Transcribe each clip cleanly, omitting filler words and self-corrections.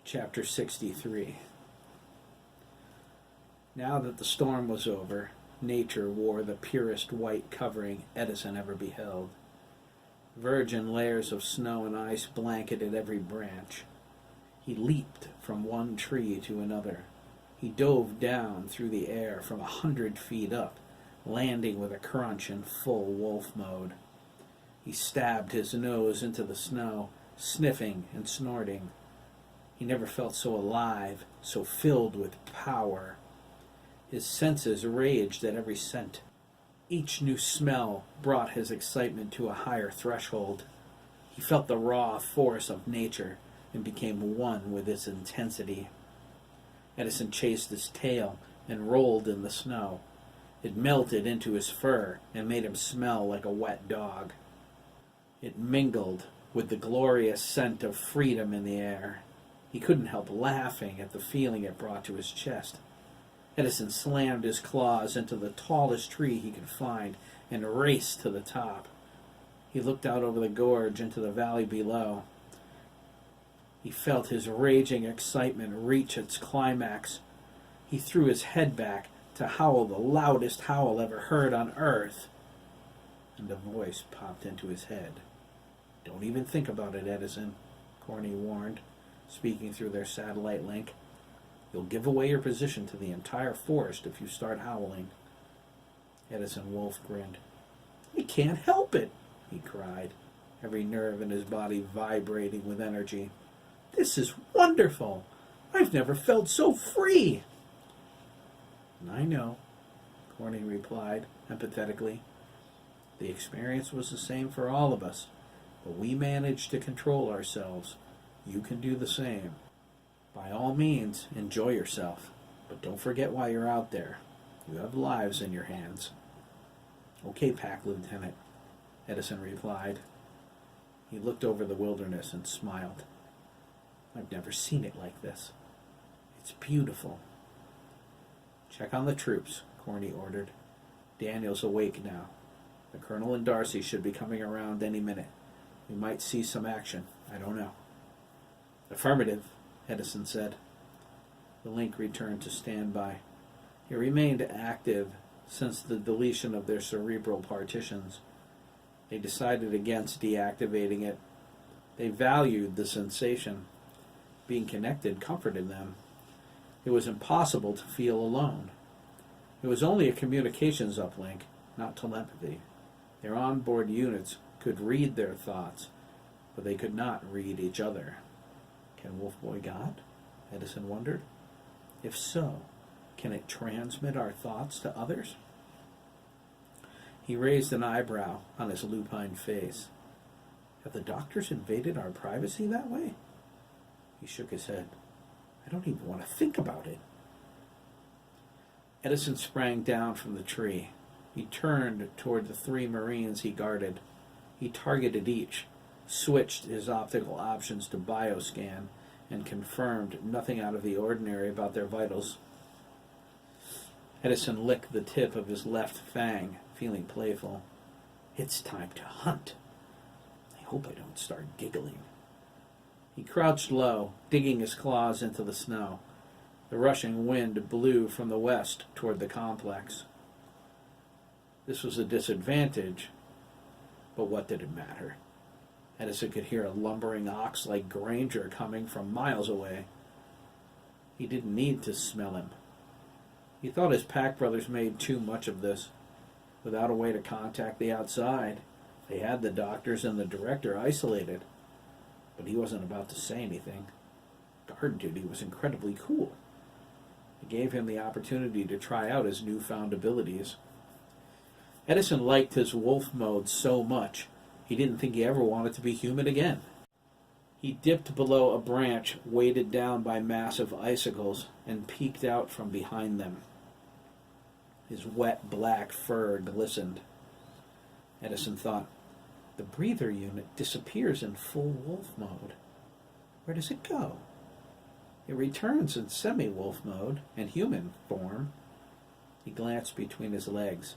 Chapter 63. Now that the storm was over, nature wore the purest white covering Edison ever beheld. Virgin layers of snow and ice blanketed every branch. He leaped from one tree to another. He dove down through the air from 100 feet up, landing with a crunch in full wolf mode. He stabbed his nose into the snow, sniffing and snorting. He never felt so alive, so filled with power. His senses raged at every scent. Each new smell brought his excitement to a higher threshold. He felt the raw force of nature and became one with its intensity. Edison chased his tail and rolled in the snow. It melted into his fur and made him smell like a wet dog. It mingled with the glorious scent of freedom in the air. He couldn't help laughing at the feeling it brought to his chest. Edison slammed his claws into the tallest tree he could find and raced to the top. He looked out over the gorge into the valley below. He felt his raging excitement reach its climax. He threw his head back to howl the loudest howl ever heard on Earth. And a voice popped into his head. "Don't even think about it, Edison," Corny warned, speaking through their satellite link. "You'll give away your position to the entire forest if you start howling." Edison Wolf grinned. "I can't help it," he cried, every nerve in his body vibrating with energy. "This is wonderful. I've never felt so free." "I know," Corny replied empathetically. "The experience was the same for all of us, but we managed to control ourselves. You can do the same. By all means, enjoy yourself, but don't forget why you're out there. You have lives in your hands." "Okay, Pack Lieutenant," Edison replied. He looked over the wilderness and smiled. "I've never seen it like this. It's beautiful." "Check on the troops," Corny ordered. "Daniel's awake now. The Colonel and Darcy should be coming around any minute. We might see some action. I don't know." "Affirmative," Edison said. The link returned to standby. It remained active since the deletion of their cerebral partitions. They decided against deactivating it. They valued the sensation. Being connected comforted them. It was impossible to feel alone. It was only a communications uplink, not telepathy. Their onboard units could read their thoughts, but they could not read each other. Can Wolfboy God? Edison wondered. If so, can it transmit our thoughts to others? He raised an eyebrow on his lupine face. Have the doctors invaded our privacy that way? He shook his head. I don't even want to think about it. Edison sprang down from the tree. He turned toward the 3 Marines he guarded. He targeted each, switched his optical options to bioscan, and confirmed nothing out of the ordinary about their vitals. Edison licked the tip of his left fang, feeling playful. It's time to hunt. I hope I don't start giggling. He crouched low, digging his claws into the snow. The rushing wind blew from the west toward the complex. This was a disadvantage, but what did it matter? Edison could hear a lumbering ox like Granger coming from miles away. He didn't need to smell him. He thought his pack brothers made too much of this. Without a way to contact the outside, they had the doctors and the director isolated. But he wasn't about to say anything. Guard duty was incredibly cool. It gave him the opportunity to try out his newfound abilities. Edison liked his wolf mode so much, he didn't think he ever wanted to be human again. He dipped below a branch weighted down by massive icicles and peeked out from behind them. His wet black fur glistened. Edison thought, the breather unit disappears in full wolf mode. Where does it go? It returns in semi-wolf mode and human form. He glanced between his legs.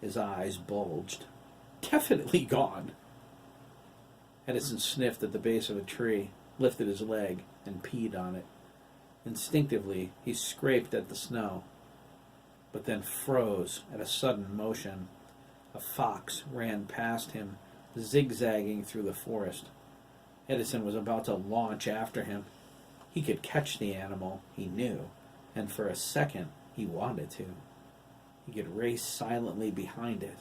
His eyes bulged. Definitely gone. Edison sniffed at the base of a tree, lifted his leg, and peed on it. Instinctively, he scraped at the snow, but then froze at a sudden motion. A fox ran past him, zigzagging through the forest. Edison was about to launch after him. He could catch the animal, he knew, and for a second he wanted to. He could race silently behind it.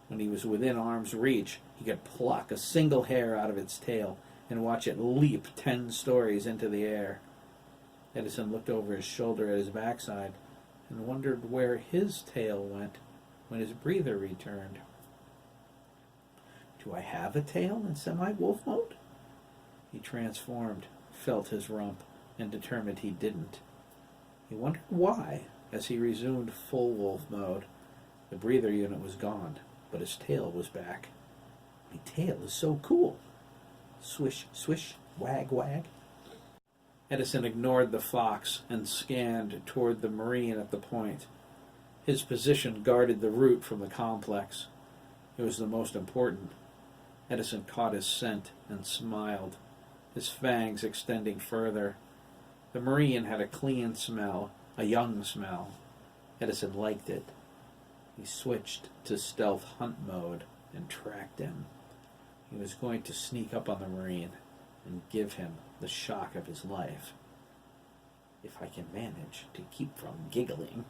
When he was within arm's reach, he could pluck a single hair out of its tail and watch it leap 10 stories into the air. Edison looked over his shoulder at his backside and wondered where his tail went when his breather returned. Do I have a tail in semi-wolf mode? He transformed, felt his rump, and determined he didn't. He wondered why, as he resumed full wolf mode. The breather unit was gone, but his tail was back. My tail is so cool. Swish, swish, wag, wag. Edison ignored the fox and scanned toward the Marine at the point. His position guarded the route from the complex. It was the most important. Edison caught his scent and smiled, his fangs extending further. The Marine had a clean smell, a young smell. Edison liked it. He switched to stealth hunt mode and tracked him. He was going to sneak up on the Marine and give him the shock of his life. If I can manage to keep from giggling.